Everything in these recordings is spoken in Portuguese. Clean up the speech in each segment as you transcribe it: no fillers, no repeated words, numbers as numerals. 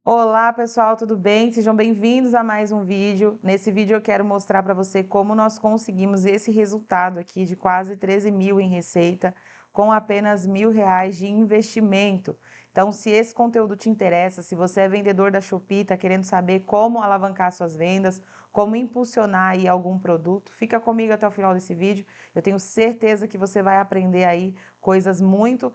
Olá pessoal, tudo bem? Sejam bem-vindos a mais um vídeo. Nesse vídeo eu quero mostrar para você como nós conseguimos esse resultado aqui de quase 13 mil em receita com apenas R$ 1.000 de investimento. Então, se esse conteúdo te interessa, se você é vendedor da Shopee, está querendo saber como alavancar suas vendas, como impulsionar aí algum produto, fica comigo até o final desse vídeo. Eu tenho certeza que você vai aprender aí coisas muito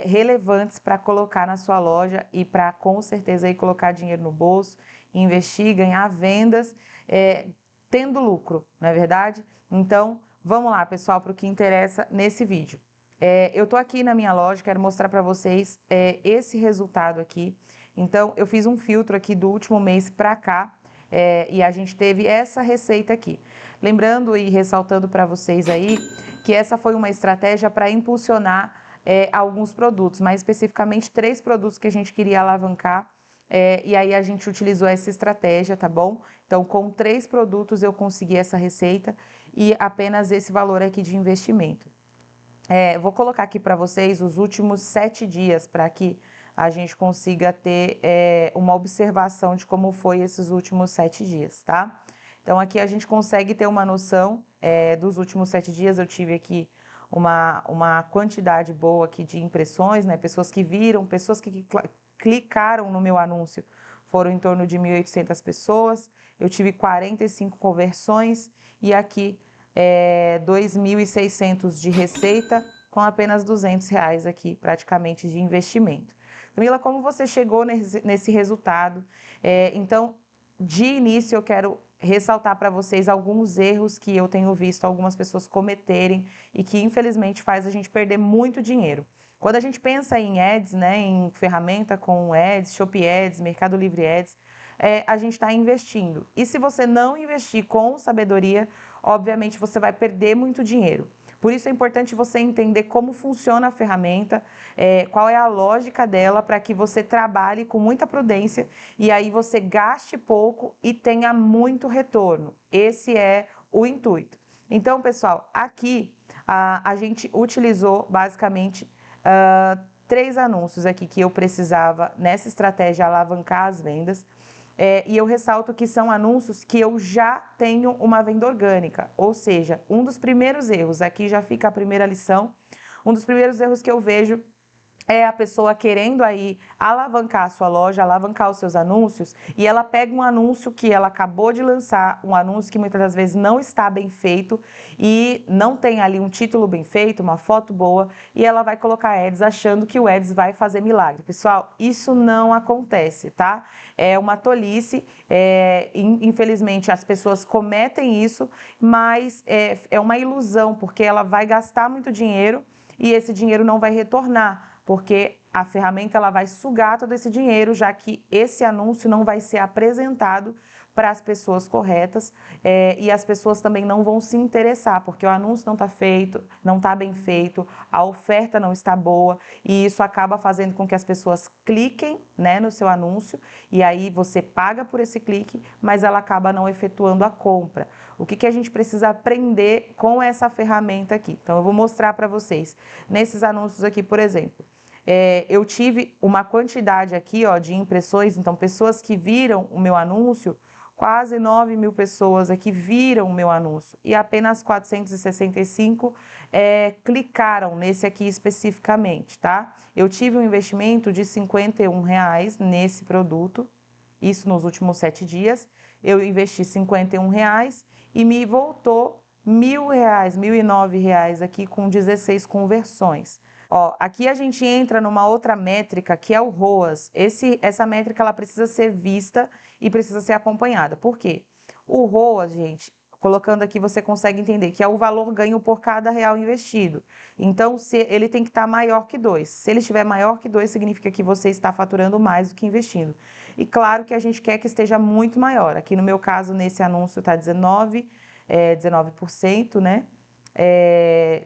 relevantes para colocar na sua loja e para com certeza aí colocar dinheiro no bolso, investir, ganhar vendas, tendo lucro, não é verdade? Então, vamos lá, pessoal, para o que interessa nesse vídeo. Eu tô aqui na minha loja, quero mostrar para vocês esse resultado aqui. Então, eu fiz um filtro aqui do último mês para cá, e a gente teve essa receita aqui. Lembrando e ressaltando para vocês aí que essa foi uma estratégia para impulsionar alguns produtos, mais especificamente 3 produtos que a gente queria alavancar. E aí a gente utilizou essa estratégia, tá bom? Então, com 3 produtos eu consegui essa receita e apenas esse valor aqui de investimento. Vou colocar aqui para vocês os últimos 7 dias para que a gente consiga ter uma observação de como foi esses últimos 7 dias, tá? Então aqui a gente consegue ter uma noção dos últimos 7 dias. Eu tive aqui uma quantidade boa aqui de impressões, né? Pessoas que viram, pessoas que clicaram no meu anúncio, foram em torno de 1.800 pessoas. Eu tive 45 conversões e aqui 2.600 de receita com apenas R$ 200 aqui praticamente de investimento. Camila, como você chegou nesse resultado? Então, de início eu quero ressaltar para vocês alguns erros que eu tenho visto algumas pessoas cometerem e que infelizmente faz a gente perder muito dinheiro. Quando a gente pensa em ads, né, em ferramenta com ads, Shopee Ads, Mercado Livre Ads, a gente está investindo. E se você não investir com sabedoria, obviamente você vai perder muito dinheiro. Por isso é importante você entender como funciona a ferramenta, qual é a lógica dela, para que você trabalhe com muita prudência e aí você gaste pouco e tenha muito retorno. Esse é o intuito. Então, pessoal, aqui a gente utilizou basicamente 3 anúncios aqui que eu precisava nessa estratégia alavancar as vendas. E eu ressalto que são anúncios que eu já tenho uma venda orgânica, ou seja, um dos primeiros erros, aqui já fica a primeira lição, um dos primeiros erros que eu vejo é a pessoa querendo aí alavancar a sua loja, alavancar os seus anúncios, e ela pega um anúncio que ela acabou de lançar, um anúncio que muitas das vezes não está bem feito e não tem ali um título bem feito, uma foto boa, e ela vai colocar ads achando que o ads vai fazer milagre. Pessoal, isso não acontece, tá? É uma tolice, infelizmente as pessoas cometem isso, mas é uma ilusão, porque ela vai gastar muito dinheiro e esse dinheiro não vai retornar, porque a ferramenta ela vai sugar todo esse dinheiro, já que esse anúncio não vai ser apresentado para as pessoas corretas, e as pessoas também não vão se interessar, porque o anúncio não está feito, não está bem feito, a oferta não está boa, e isso acaba fazendo com que as pessoas cliquem, né, no seu anúncio, e aí você paga por esse clique, mas ela acaba não efetuando a compra. O que a gente precisa aprender com essa ferramenta aqui? Então eu vou mostrar para vocês, nesses anúncios aqui, por exemplo. Eu tive uma quantidade aqui, ó, de impressões, então pessoas que viram o meu anúncio, quase 9.000 pessoas aqui viram o meu anúncio e apenas 465 clicaram nesse aqui especificamente, tá? Eu tive um investimento de R$ 51 nesse produto, isso nos últimos 7 dias, eu investi R$ 51 e me voltou R$ 1.000, R$ 1.009 aqui com 16 conversões. Ó, aqui a gente entra numa outra métrica que é o ROAS. Essa métrica ela precisa ser vista e precisa ser acompanhada. Por quê? O ROAS, gente, colocando aqui você consegue entender que é o valor ganho por cada real investido. Então, se ele tem que estar maior que 2. Se ele estiver maior que 2, significa que você está faturando mais do que investindo. E claro que a gente quer que esteja muito maior. Aqui no meu caso, nesse anúncio está 19%, né?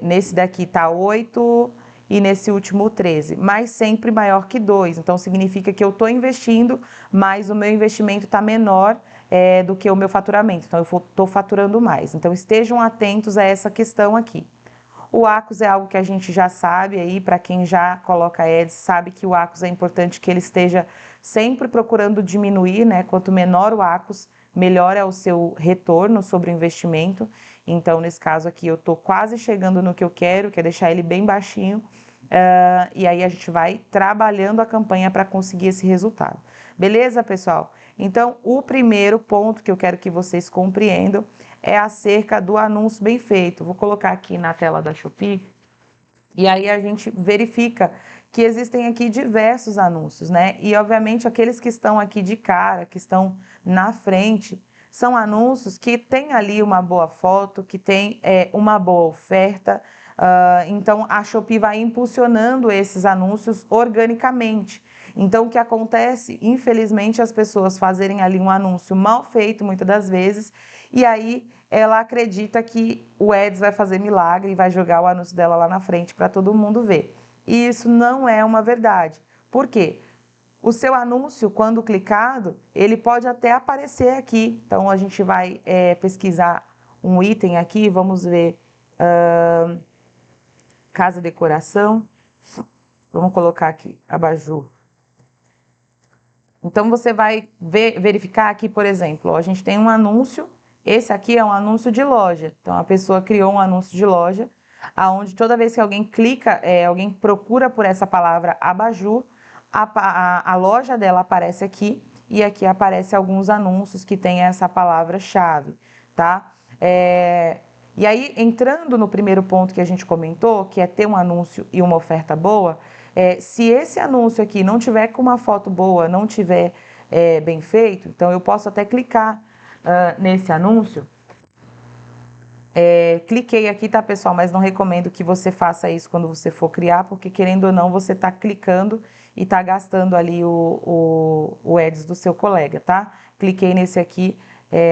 Nesse daqui está 8%. E nesse último 13, mas sempre maior que 2. Então, significa que eu estou investindo, mas o meu investimento está menor do que o meu faturamento. Então, eu estou faturando mais. Então, estejam atentos a essa questão aqui. O ACOS é algo que a gente já sabe aí, para quem já coloca ads, sabe que o ACOS é importante que ele esteja sempre procurando diminuir, né? Quanto menor o ACOS, melhor é o seu retorno sobre o investimento. Então, nesse caso aqui, eu estou quase chegando no que eu quero, que é deixar ele bem baixinho. E aí a gente vai trabalhando a campanha para conseguir esse resultado. Beleza, pessoal? Então, o primeiro ponto que eu quero que vocês compreendam é acerca do anúncio bem feito. Vou colocar aqui na tela da Shopee. E aí a gente verifica que existem aqui diversos anúncios, né? E obviamente aqueles que estão aqui de cara, que estão na frente, são anúncios que tem ali uma boa foto, que tem uma boa oferta. Então a Shopee vai impulsionando esses anúncios organicamente. Então o que acontece, infelizmente, as pessoas fazerem ali um anúncio mal feito muitas das vezes, e aí ela acredita que o Ads vai fazer milagre e vai jogar o anúncio dela lá na frente para todo mundo ver. E isso não é uma verdade. Por quê? O seu anúncio, quando clicado, ele pode até aparecer aqui. Então a gente vai pesquisar um item aqui, vamos ver casa decoração. Vamos colocar aqui, abajur. Então você vai verificar aqui, por exemplo, ó, a gente tem um anúncio, esse aqui é um anúncio de loja. Então a pessoa criou um anúncio de loja, aonde toda vez que alguém clica, alguém procura por essa palavra abajur, a loja dela aparece aqui, e aqui aparece alguns anúncios que tem essa palavra-chave, tá? E aí, entrando no primeiro ponto que a gente comentou, que é ter um anúncio e uma oferta boa, se esse anúncio aqui não tiver com uma foto boa, não tiver bem feito, então eu posso até clicar nesse anúncio. Cliquei aqui, tá, pessoal? Mas não recomendo que você faça isso quando você for criar, porque querendo ou não, você tá clicando e tá gastando ali o ads do seu colega, tá? Cliquei nesse aqui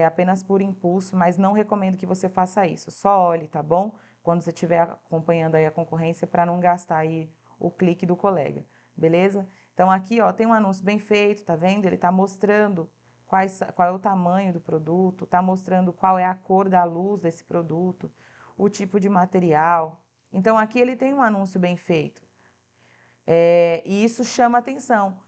apenas por impulso, mas não recomendo que você faça isso. Só olhe, tá bom? Quando você estiver acompanhando aí a concorrência, para não gastar aí o clique do colega, beleza? Então aqui, ó, tem um anúncio bem feito, tá vendo? Ele tá mostrando qual é o tamanho do produto, tá mostrando qual é a cor da luz desse produto, o tipo de material. Então aqui ele tem um anúncio bem feito. E isso chama atenção.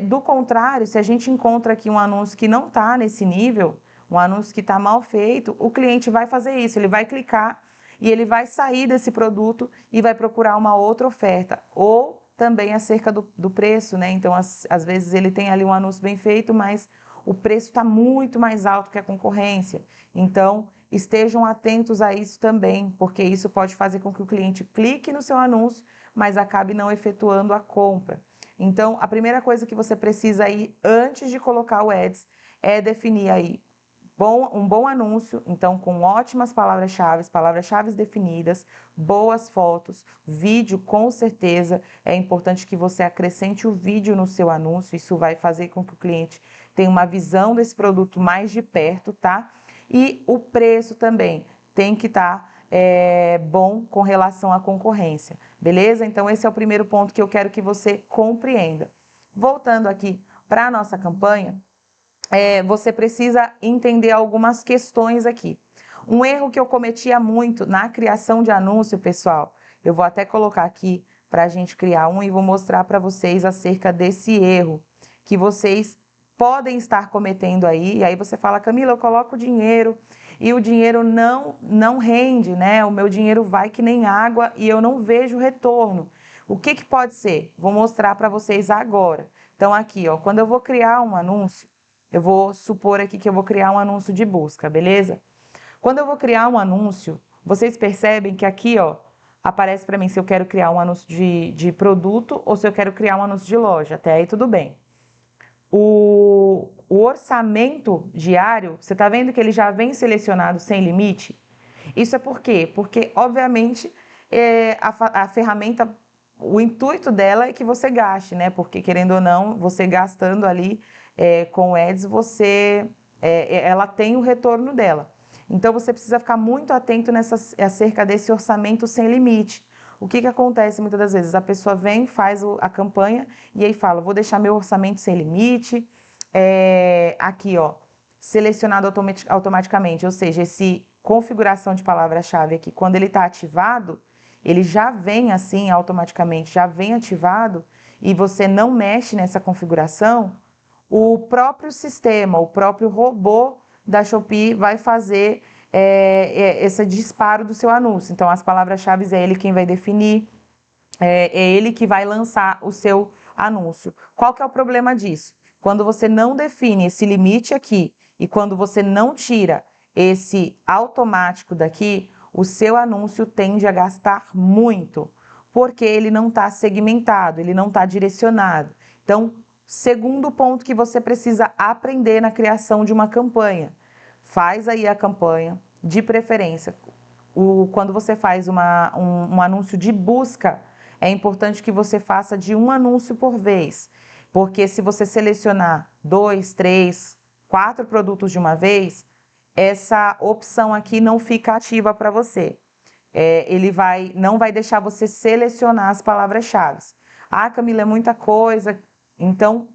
Do contrário, se a gente encontra aqui um anúncio que não está nesse nível, um anúncio que está mal feito, o cliente vai fazer isso, ele vai clicar e ele vai sair desse produto e vai procurar uma outra oferta. Ou também acerca do preço, né? Então, às vezes ele tem ali um anúncio bem feito, mas o preço está muito mais alto que a concorrência. Então, estejam atentos a isso também, porque isso pode fazer com que o cliente clique no seu anúncio, mas acabe não efetuando a compra. Então, a primeira coisa que você precisa aí, antes de colocar o Ads, é definir aí um bom anúncio, então com ótimas palavras-chave definidas, boas fotos, vídeo com certeza. É importante que você acrescente o vídeo no seu anúncio, isso vai fazer com que o cliente tenha uma visão desse produto mais de perto, tá? E o preço também tem que estar bom com relação à concorrência, beleza? Então esse é o primeiro ponto que eu quero que você compreenda. Voltando aqui para a nossa campanha, você precisa entender algumas questões aqui. Um erro que eu cometia muito na criação de anúncio, pessoal, eu vou até colocar aqui para a gente criar um e vou mostrar para vocês acerca desse erro que vocês podem estar cometendo aí. E aí você fala, Camila, eu coloco dinheiro e o dinheiro não rende, né? O meu dinheiro vai que nem água e eu não vejo retorno. O que pode ser? Vou mostrar para vocês agora. Então aqui, ó, quando eu vou criar um anúncio, eu vou supor aqui que eu vou criar um anúncio de busca, beleza? Quando eu vou criar um anúncio, vocês percebem que aqui, ó, aparece para mim se eu quero criar um anúncio de produto ou se eu quero criar um anúncio de loja. Até aí tudo bem. O orçamento diário, você tá vendo que ele já vem selecionado sem limite? Isso é por quê? Porque, obviamente, a ferramenta, o intuito dela é que você gaste, né? Porque, querendo ou não, você gastando ali com o Ads, ela tem o retorno dela. Então, você precisa ficar muito atento acerca desse orçamento sem limite. O que acontece muitas das vezes? A pessoa vem, faz a campanha e aí fala, vou deixar meu orçamento sem limite, aqui, ó, selecionado automaticamente, ou seja, esse configuração de palavra-chave aqui, quando ele está ativado, ele já vem assim automaticamente, já vem ativado e você não mexe nessa configuração, o próprio sistema, o próprio robô da Shopee vai fazer esse disparo do seu anúncio. Então, as palavras-chave é ele quem vai definir, é ele que vai lançar o seu anúncio. Qual que é o problema disso? Quando você não define esse limite aqui e quando você não tira esse automático daqui, o seu anúncio tende a gastar muito, porque ele não está segmentado, ele não está direcionado. Então, segundo ponto que você precisa aprender na criação de uma campanha. Faz aí a campanha, de preferência. Quando você faz um anúncio de busca, é importante que você faça de um anúncio por vez. Porque se você selecionar 2, 3, 4 produtos de uma vez, essa opção aqui não fica ativa para você. Ele não vai deixar você selecionar as palavras-chave. Ah, Camila, é muita coisa. Então,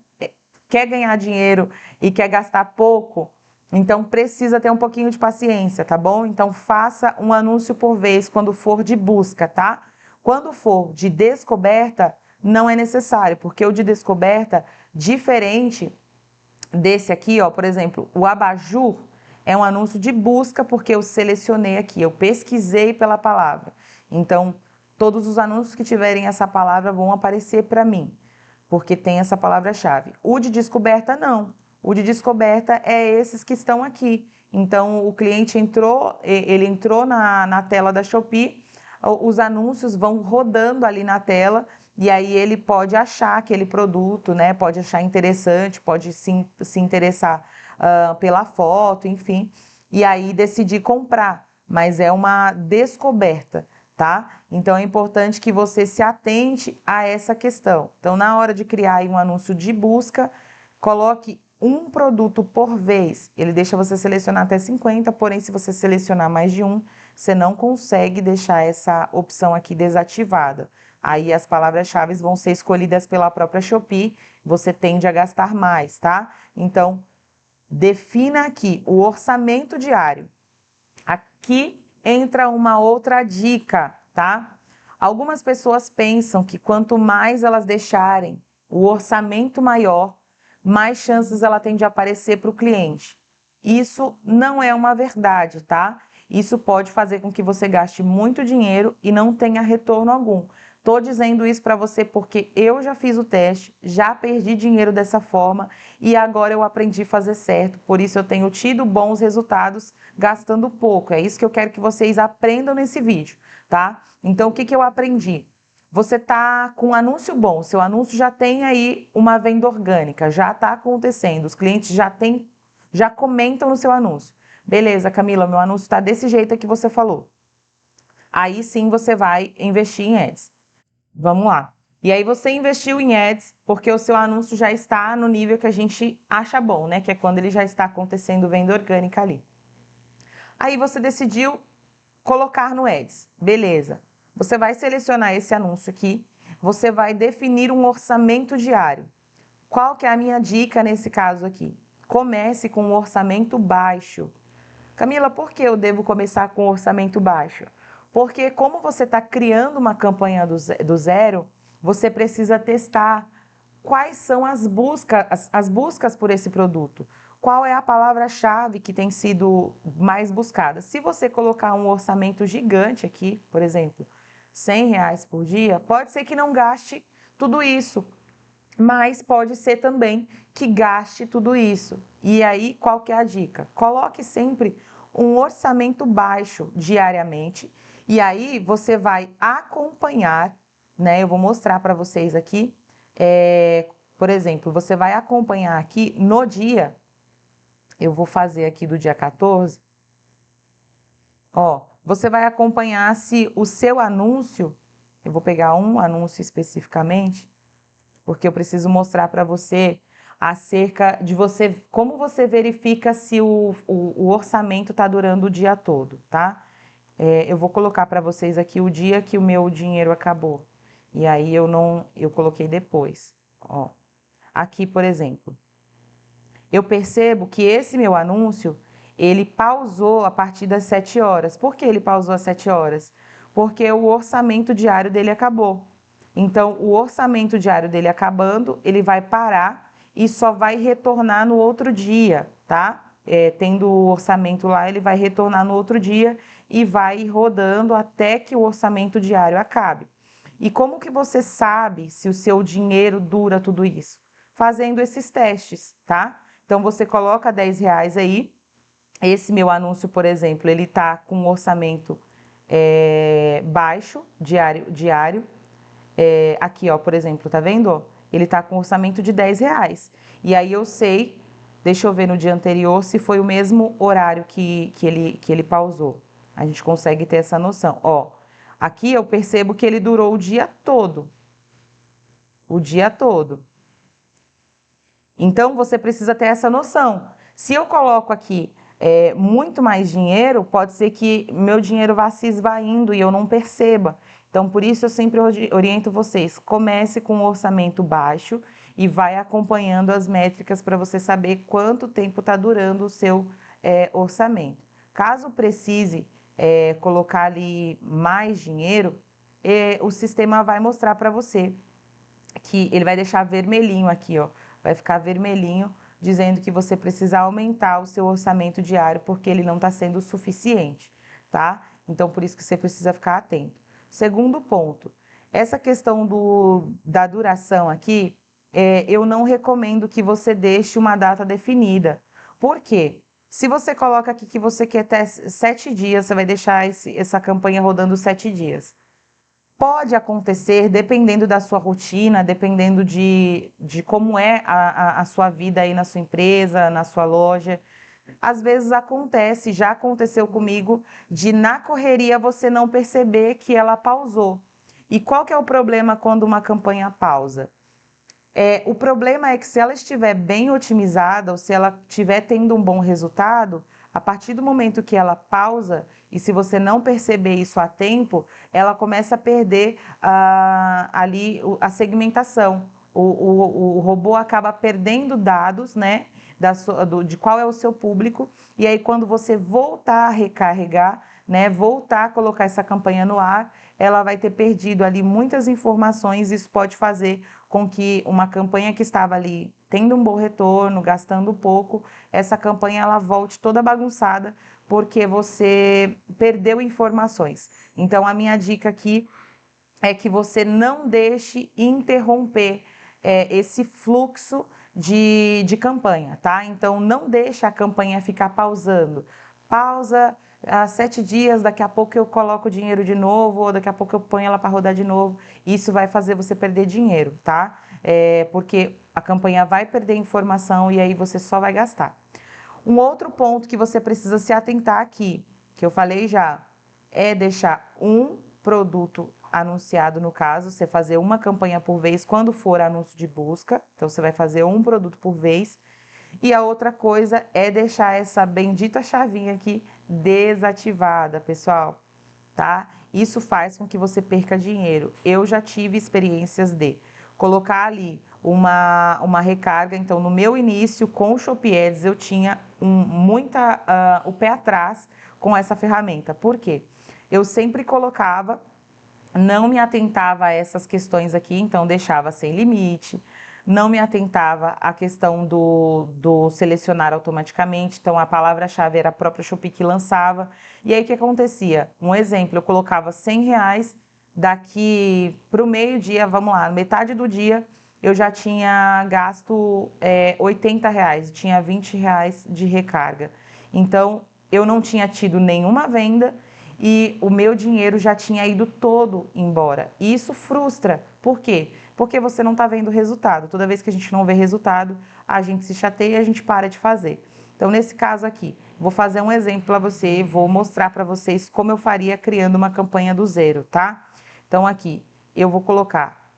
quer ganhar dinheiro e quer gastar pouco? Então, precisa ter um pouquinho de paciência, tá bom? Então, faça um anúncio por vez quando for de busca, tá? Quando for de descoberta, não é necessário, porque o de descoberta, diferente desse aqui, ó, por exemplo, o abajur é um anúncio de busca porque eu selecionei aqui, eu pesquisei pela palavra. Então, todos os anúncios que tiverem essa palavra vão aparecer para mim, porque tem essa palavra-chave. O de descoberta, não. O de descoberta é esses que estão aqui. Então, o cliente ele entrou na tela da Shopee, os anúncios vão rodando ali na tela e aí ele pode achar aquele produto, né? Pode achar interessante, pode se interessar pela foto, enfim, e aí decidir comprar, mas é uma descoberta, tá? Então é importante que você se atente a essa questão. Então, na hora de criar aí um anúncio de busca, coloque um produto por vez. Ele deixa você selecionar até 50, porém, se você selecionar mais de um, você não consegue deixar essa opção aqui desativada. Aí as palavras-chave vão ser escolhidas pela própria Shopee, você tende a gastar mais, tá? Então, defina aqui o orçamento diário. Aqui entra uma outra dica, tá? Algumas pessoas pensam que quanto mais elas deixarem o orçamento maior, mais chances ela tem de aparecer para o cliente. Isso não é uma verdade, tá? Isso pode fazer com que você gaste muito dinheiro e não tenha retorno algum. Tô dizendo isso para você porque eu já fiz o teste, já perdi dinheiro dessa forma e agora eu aprendi a fazer certo. Por isso eu tenho tido bons resultados gastando pouco. É isso que eu quero que vocês aprendam nesse vídeo, tá? Então, o que eu aprendi? Você tá com um anúncio bom, seu anúncio já tem aí uma venda orgânica, já tá acontecendo, os clientes já comentam no seu anúncio. Beleza, Camila, meu anúncio está desse jeito que você falou. Aí sim você vai investir em ads. Vamos lá. E aí você investiu em ads porque o seu anúncio já está no nível que a gente acha bom, né? Que é quando ele já está acontecendo venda orgânica ali. Aí você decidiu colocar no ads. Beleza. Você vai selecionar esse anúncio aqui. Você vai definir um orçamento diário. Qual que é a minha dica nesse caso aqui? Comece com um orçamento baixo. Camila, por que eu devo começar com um orçamento baixo? Porque como você está criando uma campanha do zero, você precisa testar quais são as buscas por esse produto. Qual é a palavra-chave que tem sido mais buscada? Se você colocar um orçamento gigante aqui, por exemplo, R$100 por dia, pode ser que não gaste tudo isso, mas pode ser também que gaste tudo isso. E aí, qual que é a dica? Coloque sempre um orçamento baixo diariamente e aí você vai acompanhar, né? Eu vou mostrar para vocês aqui, por exemplo, você vai acompanhar aqui no dia, eu vou fazer aqui do dia 14, ó, você vai acompanhar se o seu anúncio, eu vou pegar um anúncio especificamente, porque eu preciso mostrar para você acerca de como você verifica se o orçamento está durando o dia todo, tá? Eu vou colocar para vocês aqui o dia que o meu dinheiro acabou. E aí eu coloquei depois, ó. Aqui, por exemplo, eu percebo que esse meu anúncio, ele pausou a partir das 7 horas. Por que ele pausou às 7 horas? porque o orçamento diário dele acabou. Então, o orçamento diário dele acabando, ele vai parar e só vai retornar no outro dia, tá? Tendo o orçamento lá, ele vai retornar no outro dia e vai rodando até que o orçamento diário acabe. E como que você sabe se o seu dinheiro dura tudo isso? Fazendo esses testes, tá? Então, você coloca R$10 aí. Esse meu anúncio, por exemplo, ele tá com um orçamento baixo, diário. Aqui, ó, por exemplo, tá vendo? Ele tá com orçamento de R$10. E aí eu sei, deixa eu ver no dia anterior se foi o mesmo horário que ele pausou. A gente consegue ter essa noção. Ó, aqui eu percebo que ele durou o dia todo. O dia todo. Então, você precisa ter essa noção. Se eu coloco aqui muito mais dinheiro, pode ser que meu dinheiro vá se esvaindo e eu não perceba. Então, por isso eu sempre oriento vocês, comece com um orçamento baixo e vai acompanhando as métricas para você saber quanto tempo está durando o seu orçamento. Caso precise colocar ali mais dinheiro, o sistema vai mostrar para você que ele vai deixar vermelhinho aqui, ó, vai ficar vermelhinho dizendo que você precisa aumentar o seu orçamento diário porque ele não está sendo suficiente, tá? Então, por isso que você precisa ficar atento. Segundo ponto, essa questão da duração aqui, eu não recomendo que você deixe uma data definida. Por quê? Se você coloca aqui que você quer até 7 dias, você vai deixar essa campanha rodando 7 dias. Pode acontecer, dependendo da sua rotina, dependendo de como é a sua vida aí na sua empresa, na sua loja. Às vezes acontece, já aconteceu comigo, de na correria você não perceber que ela pausou. E qual que é o problema quando uma campanha pausa? O problema é que se ela estiver bem otimizada ou se ela estiver tendo um bom resultado, a partir do momento que ela pausa, e se você não perceber isso a tempo, ela começa a perder ali a segmentação. O robô acaba perdendo dados, né, de qual é o seu público, e aí quando você voltar a recarregar, né, voltar a colocar essa campanha no ar, ela vai ter perdido ali muitas informações. Isso pode fazer com que uma campanha que estava ali tendo um bom retorno, gastando pouco, essa campanha ela volte toda bagunçada, porque você perdeu informações. Então, a minha dica aqui é que você não deixe interromper esse fluxo de campanha, tá? Então, não deixe a campanha ficar pausando. Pausa 7 dias, daqui a pouco eu coloco o dinheiro de novo, ou daqui a pouco eu ponho ela para rodar de novo. Isso vai fazer você perder dinheiro, tá? Porque a campanha vai perder informação e aí você só vai gastar. Um outro ponto que você precisa se atentar aqui, que eu falei já, é deixar um produto anunciado, no caso, você fazer uma campanha por vez quando for anúncio de busca. Então, você vai fazer um produto por vez. E a outra coisa é deixar essa bendita chavinha aqui desativada, pessoal, tá? Isso faz com que você perca dinheiro. Eu já tive experiências de colocar ali uma recarga. Então, no meu início com o Shopee Ads, eu tinha o pé atrás com essa ferramenta. Por quê? Eu sempre colocava, não me atentava a essas questões aqui, então deixava sem limite. Não me atentava à questão do selecionar automaticamente, então a palavra-chave era a própria Shopee que lançava. E aí o que acontecia? Um exemplo, eu colocava R$100, daqui para o meio-dia, vamos lá, metade do dia, eu já tinha gasto R$80, tinha R$20 de recarga. Então, eu não tinha tido nenhuma venda e o meu dinheiro já tinha ido todo embora. E isso frustra. Por quê? Porque você não está vendo resultado. Toda vez que a gente não vê resultado, a gente se chateia e a gente para de fazer. Então, nesse caso aqui, vou fazer um exemplo para você, vou mostrar para vocês como eu faria criando uma campanha do zero, tá? Então, aqui, eu vou colocar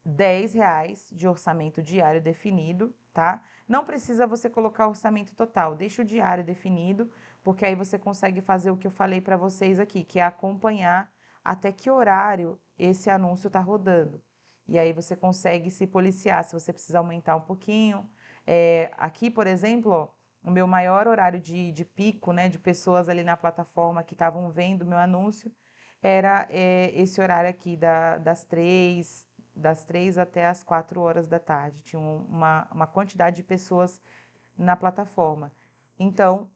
R$10 de orçamento diário definido, tá? Não precisa você colocar o orçamento total, deixa o diário definido, porque aí você consegue fazer o que eu falei para vocês aqui, que é acompanhar até que horário esse anúncio está rodando. E aí você consegue se policiar, se você precisar aumentar um pouquinho. Aqui, por exemplo, ó, o meu maior horário de pico, né, de pessoas ali na plataforma que estavam vendo o meu anúncio, era esse horário aqui das 3 até as 4 horas da tarde. Tinha uma quantidade de pessoas na plataforma. Então,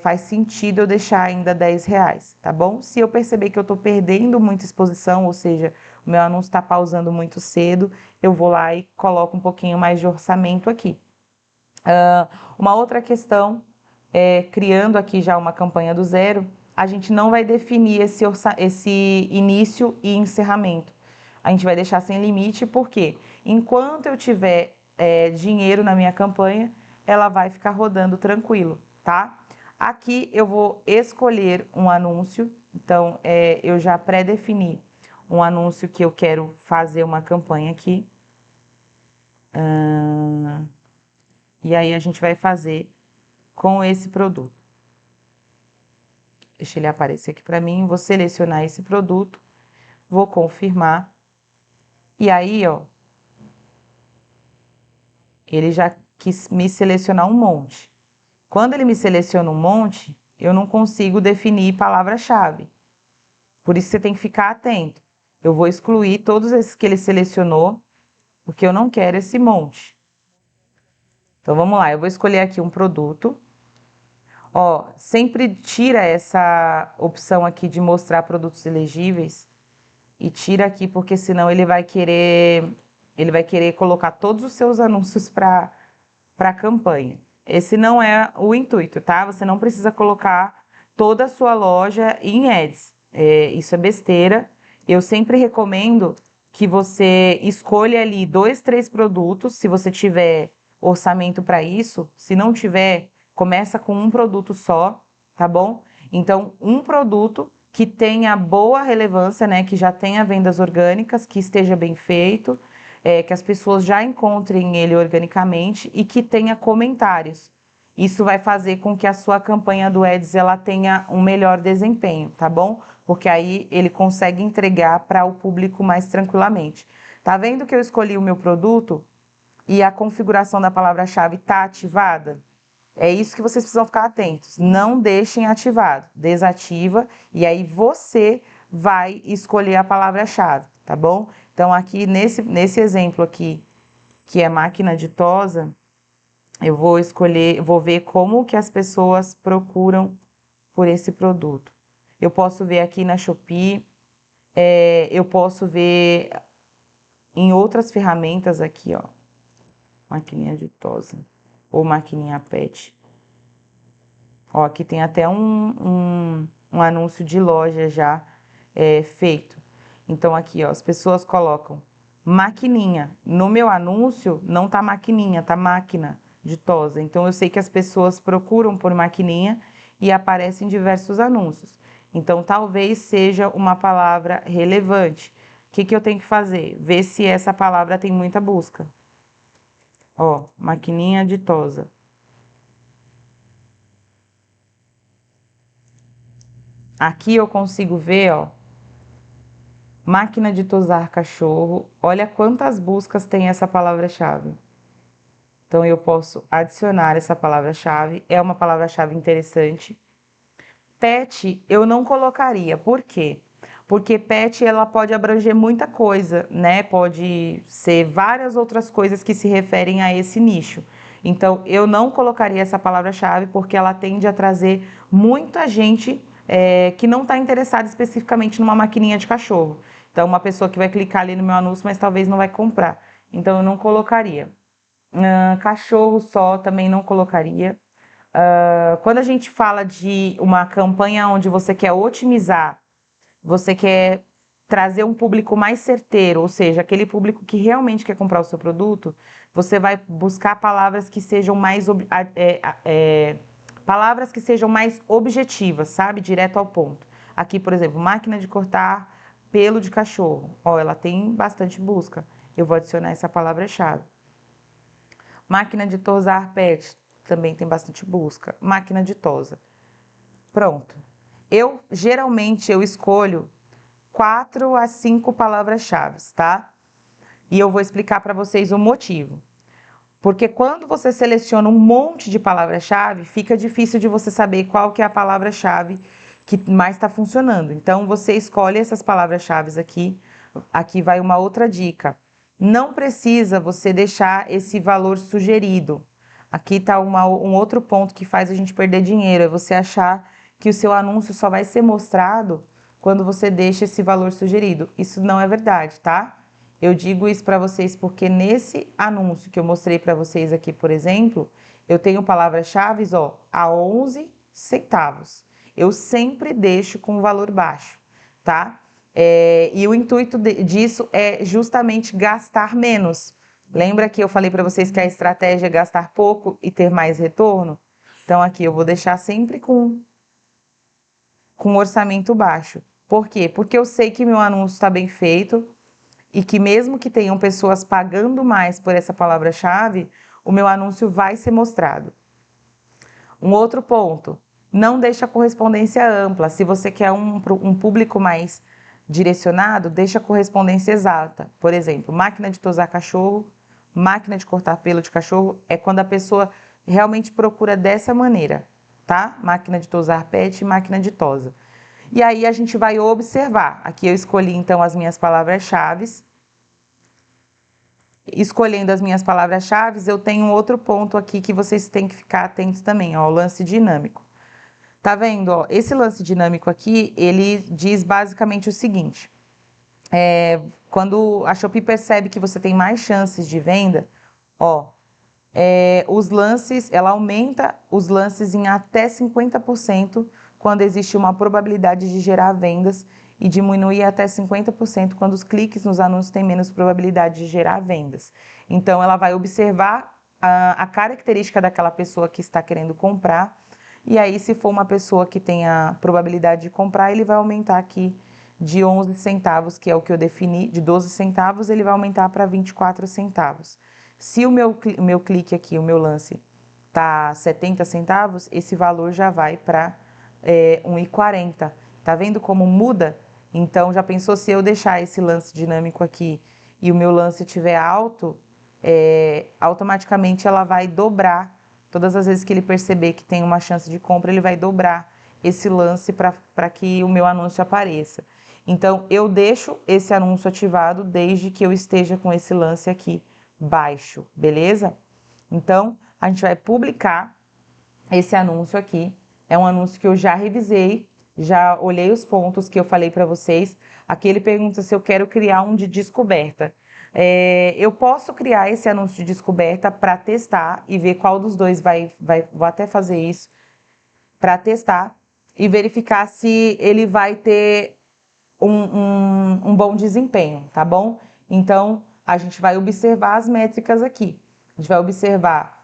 faz sentido eu deixar ainda R$10, tá bom? Se eu perceber que eu estou perdendo muita exposição, ou seja, o meu anúncio está pausando muito cedo, eu vou lá e coloco um pouquinho mais de orçamento aqui. Uma outra questão, criando aqui já uma campanha do zero, a gente não vai definir esse início e encerramento. A gente vai deixar sem limite, porque enquanto eu tiver dinheiro na minha campanha, ela vai ficar rodando tranquilo, tá? Aqui eu vou escolher um anúncio, então eu já pré-defini um anúncio que eu quero fazer uma campanha aqui. E aí a gente vai fazer com esse produto. Deixa ele aparecer aqui para mim, vou selecionar esse produto, vou confirmar. E aí, ó, ele já quis me selecionar um monte. Quando ele me seleciona um monte, eu não consigo definir palavra-chave. Por isso você tem que ficar atento. Eu vou excluir todos esses que ele selecionou, porque eu não quero esse monte. Então vamos lá, eu vou escolher aqui um produto. Ó, sempre tira essa opção aqui de mostrar produtos elegíveis e tira aqui, porque senão ele vai querer colocar todos os seus anúncios para a campanha. Esse não é o intuito, tá? Você não precisa colocar toda a sua loja em ads. Isso é besteira. Eu sempre recomendo que você escolha ali 2, 3 produtos, se você tiver orçamento para isso. Se não tiver, começa com um produto só, tá bom? Então, um produto que tenha boa relevância, né? Que já tenha vendas orgânicas, que esteja bem feito, que as pessoas já encontrem ele organicamente e que tenha comentários. Isso vai fazer com que a sua campanha do Ads ela tenha um melhor desempenho, tá bom? Porque aí ele consegue entregar para o público mais tranquilamente. Tá vendo que eu escolhi o meu produto e a configuração da palavra-chave está ativada? É isso que vocês precisam ficar atentos. Não deixem ativado. Desativa e aí você vai escolher a palavra-chave, tá bom? Então aqui nesse exemplo aqui, que é máquina ditosa, eu vou ver como que as pessoas procuram por esse produto. Eu posso ver aqui na Shopee, eu posso ver em outras ferramentas aqui, ó. Maquininha ditosa ou maquininha pet. Ó, aqui tem até um anúncio de loja já feito. Então aqui, ó, as pessoas colocam maquininha. No meu anúncio não tá maquininha, tá máquina ditosa. Então eu sei que as pessoas procuram por maquininha e aparecem diversos anúncios. Então talvez seja uma palavra relevante. O que eu tenho que fazer? Ver se essa palavra tem muita busca. Ó, maquininha ditosa. Aqui eu consigo ver, ó, máquina de tosar cachorro. Olha quantas buscas tem essa palavra-chave. Então eu posso adicionar essa palavra-chave. É uma palavra-chave interessante. Pet eu não colocaria. Por quê? Porque pet ela pode abranger muita coisa, né? Pode ser várias outras coisas que se referem a esse nicho. Então eu não colocaria essa palavra-chave porque ela tende a trazer muita gente que não está interessada especificamente numa maquininha de cachorro. Então uma pessoa que vai clicar ali no meu anúncio, mas talvez não vai comprar. Então eu não colocaria. Cachorro só também não colocaria. Quando a gente fala de uma campanha onde você quer otimizar, você quer trazer um público mais certeiro, ou seja, aquele público que realmente quer comprar o seu produto, você vai buscar palavras que sejam mais palavras que sejam mais objetivas, sabe? Direto ao ponto. Aqui, por exemplo, máquina de cortar pelo de cachorro. Ó, ela tem bastante busca. Eu vou adicionar essa palavra-chave. Máquina de tosar pet, também tem bastante busca. Máquina de tosa. Pronto. Geralmente eu escolho 4 a 5 palavras-chave, tá? E eu vou explicar para vocês o motivo. Porque quando você seleciona um monte de palavra-chave, fica difícil de você saber qual que é a palavra-chave que mais está funcionando. Então, você escolhe essas palavras-chave aqui. Aqui vai uma outra dica. Não precisa você deixar esse valor sugerido. Aqui está um outro ponto que faz a gente perder dinheiro. É você achar que o seu anúncio só vai ser mostrado quando você deixa esse valor sugerido. Isso não é verdade, tá? Eu digo isso para vocês porque nesse anúncio que eu mostrei para vocês aqui, por exemplo, eu tenho palavras-chave, ó, a 11 centavos. Eu sempre deixo com valor baixo, tá? E o intuito disso é justamente gastar menos. Lembra que eu falei para vocês que a estratégia é gastar pouco e ter mais retorno? Então aqui eu vou deixar sempre com orçamento baixo. Por quê? Porque eu sei que meu anúncio está bem feito e que mesmo que tenham pessoas pagando mais por essa palavra-chave, o meu anúncio vai ser mostrado. Um outro ponto, não deixa correspondência ampla. Se você quer um público mais direcionado, deixa correspondência exata. Por exemplo, máquina de tosar cachorro, máquina de cortar pelo de cachorro, é quando a pessoa realmente procura dessa maneira, tá? Máquina de tosar pet e máquina de tosa. E aí a gente vai observar. Aqui eu escolhi então as minhas palavras-chave. Escolhendo as minhas palavras-chave, eu tenho um outro ponto aqui que vocês têm que ficar atentos também, ó, o lance dinâmico. Tá vendo, ó? Esse lance dinâmico aqui, ele diz basicamente o seguinte. Quando a Shopee percebe que você tem mais chances de venda, ó, os lances, ela aumenta os lances em até 50% quando existe uma probabilidade de gerar vendas e diminui até 50% quando os cliques nos anúncios têm menos probabilidade de gerar vendas. Então, ela vai observar a característica daquela pessoa que está querendo comprar, e aí, se for uma pessoa que tem a probabilidade de comprar, ele vai aumentar aqui de 11 centavos, que é o que eu defini, de 12 centavos, ele vai aumentar para 24 centavos. Se o meu clique aqui, o meu lance, tá 70 centavos, esse valor já vai para 1,40. Tá vendo como muda? Então, já pensou se eu deixar esse lance dinâmico aqui e o meu lance estiver alto, automaticamente ela vai dobrar. Todas as vezes que ele perceber que tem uma chance de compra, ele vai dobrar esse lance para que o meu anúncio apareça. Então, eu deixo esse anúncio ativado desde que eu esteja com esse lance aqui baixo, beleza? Então, a gente vai publicar esse anúncio aqui. É um anúncio que eu já revisei, já olhei os pontos que eu falei para vocês. Aqui ele pergunta se eu quero criar um de descoberta. Eu posso criar esse anúncio de descoberta para testar e ver qual dos dois vou até fazer isso para testar e verificar se ele vai ter um bom desempenho, tá bom? Então, a gente vai observar as métricas aqui. A gente vai observar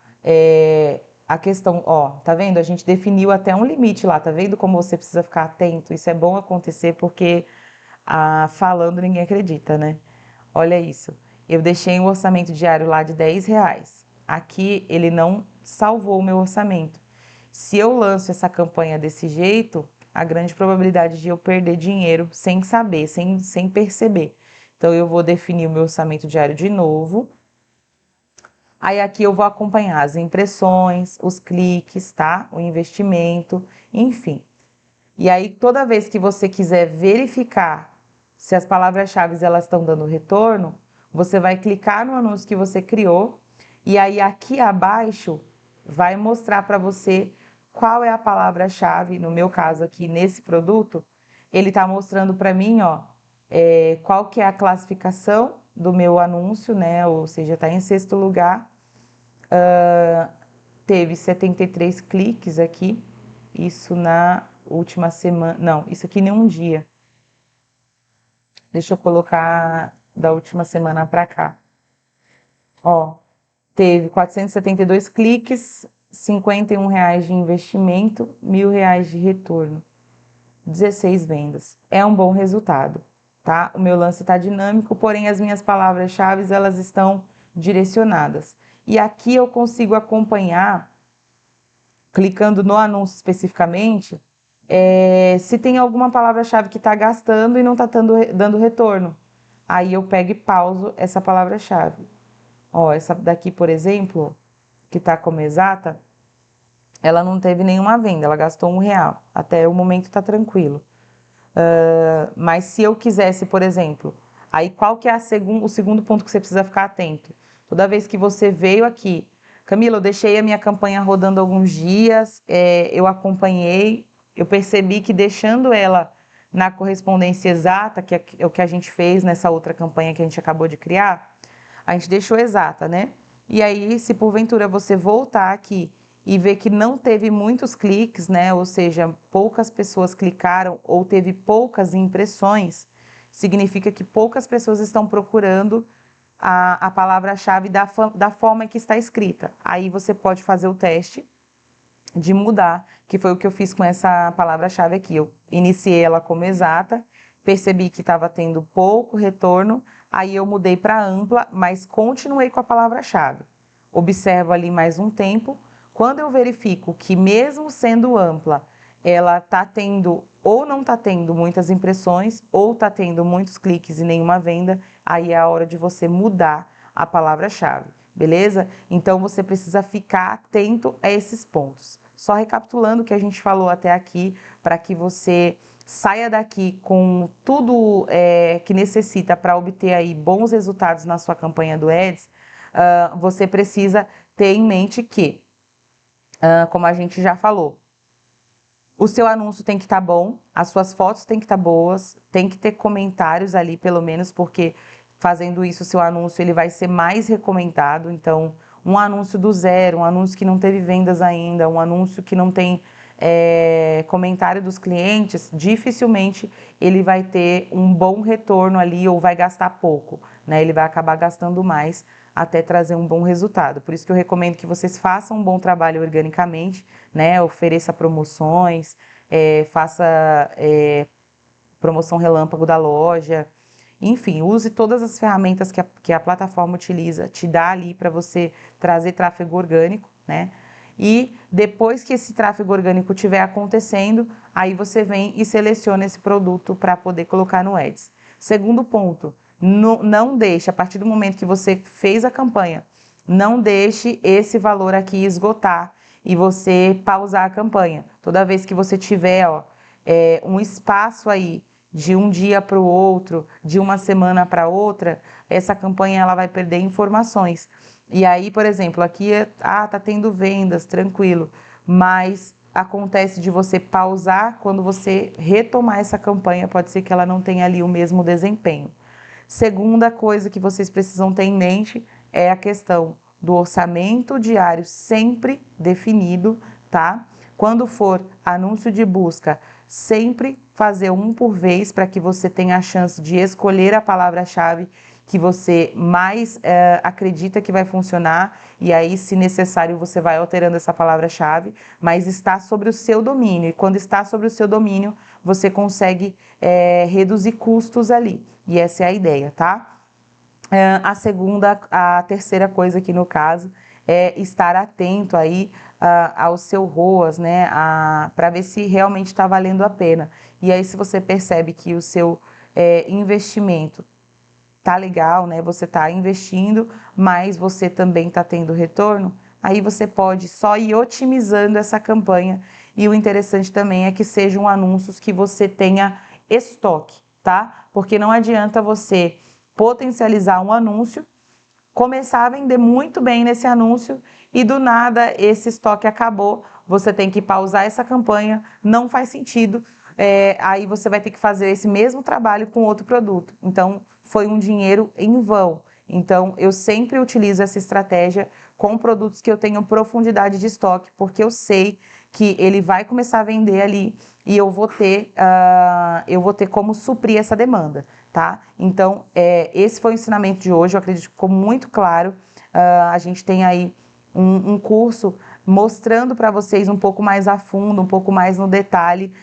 a questão, ó, tá vendo? A gente definiu até um limite lá, tá vendo como você precisa ficar atento? Isso é bom acontecer porque falando ninguém acredita, né? Olha isso, eu deixei um orçamento diário lá de R$10. Aqui ele não salvou o meu orçamento. Se eu lanço essa campanha desse jeito, a grande probabilidade de eu perder dinheiro sem saber, sem perceber. Então eu vou definir o meu orçamento diário de novo. Aí aqui eu vou acompanhar as impressões, os cliques, tá? O investimento, enfim. E aí toda vez que você quiser verificar se as palavras-chave elas estão dando retorno, você vai clicar no anúncio que você criou e aí aqui abaixo vai mostrar para você qual é a palavra-chave. No meu caso aqui nesse produto, ele está mostrando para mim, ó, qual que é a classificação do meu anúncio, né? Ou seja, está em 6º lugar. Teve 73 cliques aqui, isso na última semana, não, isso aqui em um dia. Deixa eu colocar da última semana para cá. Ó, teve 472 cliques, R$51 de investimento, R$1.000 de retorno, 16 vendas. É um bom resultado, tá? O meu lance está dinâmico, porém as minhas palavras-chave elas estão direcionadas. E aqui eu consigo acompanhar, clicando no anúncio especificamente, se tem alguma palavra-chave que está gastando e não está dando retorno. Aí eu pego e pauso essa palavra-chave. Ó, essa daqui, por exemplo, que está como exata, ela não teve nenhuma venda, ela gastou R$1. Até o momento tá tranquilo. Mas se eu quisesse, por exemplo, aí qual que é o segundo ponto que você precisa ficar atento? Toda vez que você veio aqui, Camila, eu deixei a minha campanha rodando alguns dias, eu acompanhei, eu percebi que deixando ela na correspondência exata, que é o que a gente fez nessa outra campanha que a gente acabou de criar, a gente deixou exata, né? E aí, se porventura você voltar aqui e ver que não teve muitos cliques, né? Ou seja, poucas pessoas clicaram ou teve poucas impressões, significa que poucas pessoas estão procurando a palavra-chave da forma que está escrita. Aí você pode fazer o teste de mudar, que foi o que eu fiz com essa palavra-chave aqui. Eu iniciei ela como exata, percebi que estava tendo pouco retorno, aí eu mudei para ampla, mas continuei com a palavra-chave. Observo ali mais um tempo. Quando eu verifico que mesmo sendo ampla, ela está tendo ou não está tendo muitas impressões, ou está tendo muitos cliques e nenhuma venda, aí é a hora de você mudar a palavra-chave, beleza? Então você precisa ficar atento a esses pontos. Só recapitulando o que a gente falou até aqui, para que você saia daqui com tudo que necessita para obter aí bons resultados na sua campanha do Ads, você precisa ter em mente que, como a gente já falou, o seu anúncio tem que estar bom, as suas fotos tem que estar boas, tem que ter comentários ali pelo menos, porque fazendo isso o seu anúncio ele vai ser mais recomendado. Então, um anúncio do zero, um anúncio que não teve vendas ainda, um anúncio que não tem comentário dos clientes, dificilmente ele vai ter um bom retorno ali ou vai gastar pouco, né? Ele vai acabar gastando mais até trazer um bom resultado. Por isso que eu recomendo que vocês façam um bom trabalho organicamente, né? Ofereça promoções, faça promoção relâmpago da loja, enfim, use todas as ferramentas que a plataforma utiliza, te dá ali para você trazer tráfego orgânico, né? E depois que esse tráfego orgânico estiver acontecendo, aí você vem e seleciona esse produto para poder colocar no Ads. Segundo ponto, não deixe, a partir do momento que você fez a campanha, não deixe esse valor aqui esgotar e você pausar a campanha. Toda vez que você tiver um espaço aí de um dia para o outro, de uma semana para outra, essa campanha ela vai perder informações. E aí, por exemplo, aqui tá tendo vendas, tranquilo, mas acontece de você pausar, quando você retomar essa campanha, pode ser que ela não tenha ali o mesmo desempenho. Segunda coisa que vocês precisam ter em mente é a questão do orçamento diário sempre definido, tá? Quando for anúncio de busca, sempre fazer um por vez para que você tenha a chance de escolher a palavra-chave que você mais acredita que vai funcionar, e aí, se necessário, você vai alterando essa palavra-chave, mas está sobre o seu domínio, e quando está sobre o seu domínio, você consegue reduzir custos ali, e essa é a ideia, tá? A terceira coisa aqui no caso, é estar atento aí ao seu ROAS, né, para ver se realmente está valendo a pena. E aí, se você percebe que o seu investimento tá legal, né, você tá investindo, mas você também tá tendo retorno, aí você pode só ir otimizando essa campanha. E o interessante também é que sejam anúncios que você tenha estoque, tá? Porque não adianta você potencializar um anúncio, começar a vender muito bem nesse anúncio e do nada esse estoque acabou, você tem que pausar essa campanha, não faz sentido, aí você vai ter que fazer esse mesmo trabalho com outro produto. Então, foi um dinheiro em vão. Então, eu sempre utilizo essa estratégia com produtos que eu tenho profundidade de estoque, porque eu sei que ele vai começar a vender ali e eu vou ter como suprir essa demanda, tá? Então, esse foi o ensinamento de hoje, eu acredito que ficou muito claro. A gente tem aí um curso mostrando para vocês um pouco mais a fundo, um pouco mais no detalhe,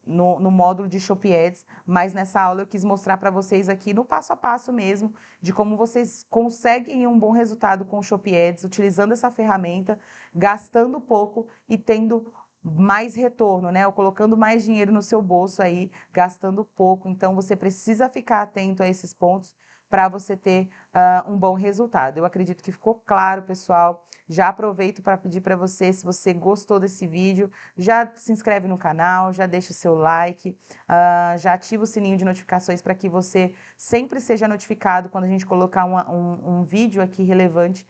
no módulo de Shopee Ads, mas nessa aula eu quis mostrar para vocês aqui no passo a passo mesmo, de como vocês conseguem um bom resultado com o Shopee Ads, utilizando essa ferramenta, gastando pouco e tendo mais retorno, né? Ou colocando mais dinheiro no seu bolso aí, gastando pouco. Então você precisa ficar atento a esses pontos para você ter um bom resultado. Eu acredito que ficou claro, pessoal. Já aproveito para pedir para você, se você gostou desse vídeo, já se inscreve no canal, já deixa o seu like, já ativa o sininho de notificações para que você sempre seja notificado quando a gente colocar um vídeo aqui relevante.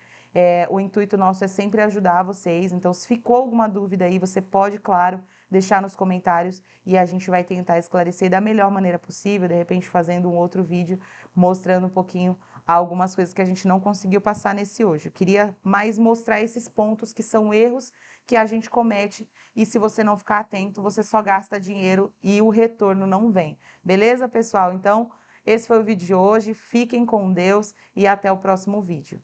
O intuito nosso é sempre ajudar vocês, então se ficou alguma dúvida aí, você pode, claro, deixar nos comentários e a gente vai tentar esclarecer da melhor maneira possível, de repente fazendo um outro vídeo mostrando um pouquinho algumas coisas que a gente não conseguiu passar nesse hoje. Eu queria mais mostrar esses pontos que são erros que a gente comete e se você não ficar atento, você só gasta dinheiro e o retorno não vem. Beleza, pessoal? Então, esse foi o vídeo de hoje, fiquem com Deus e até o próximo vídeo.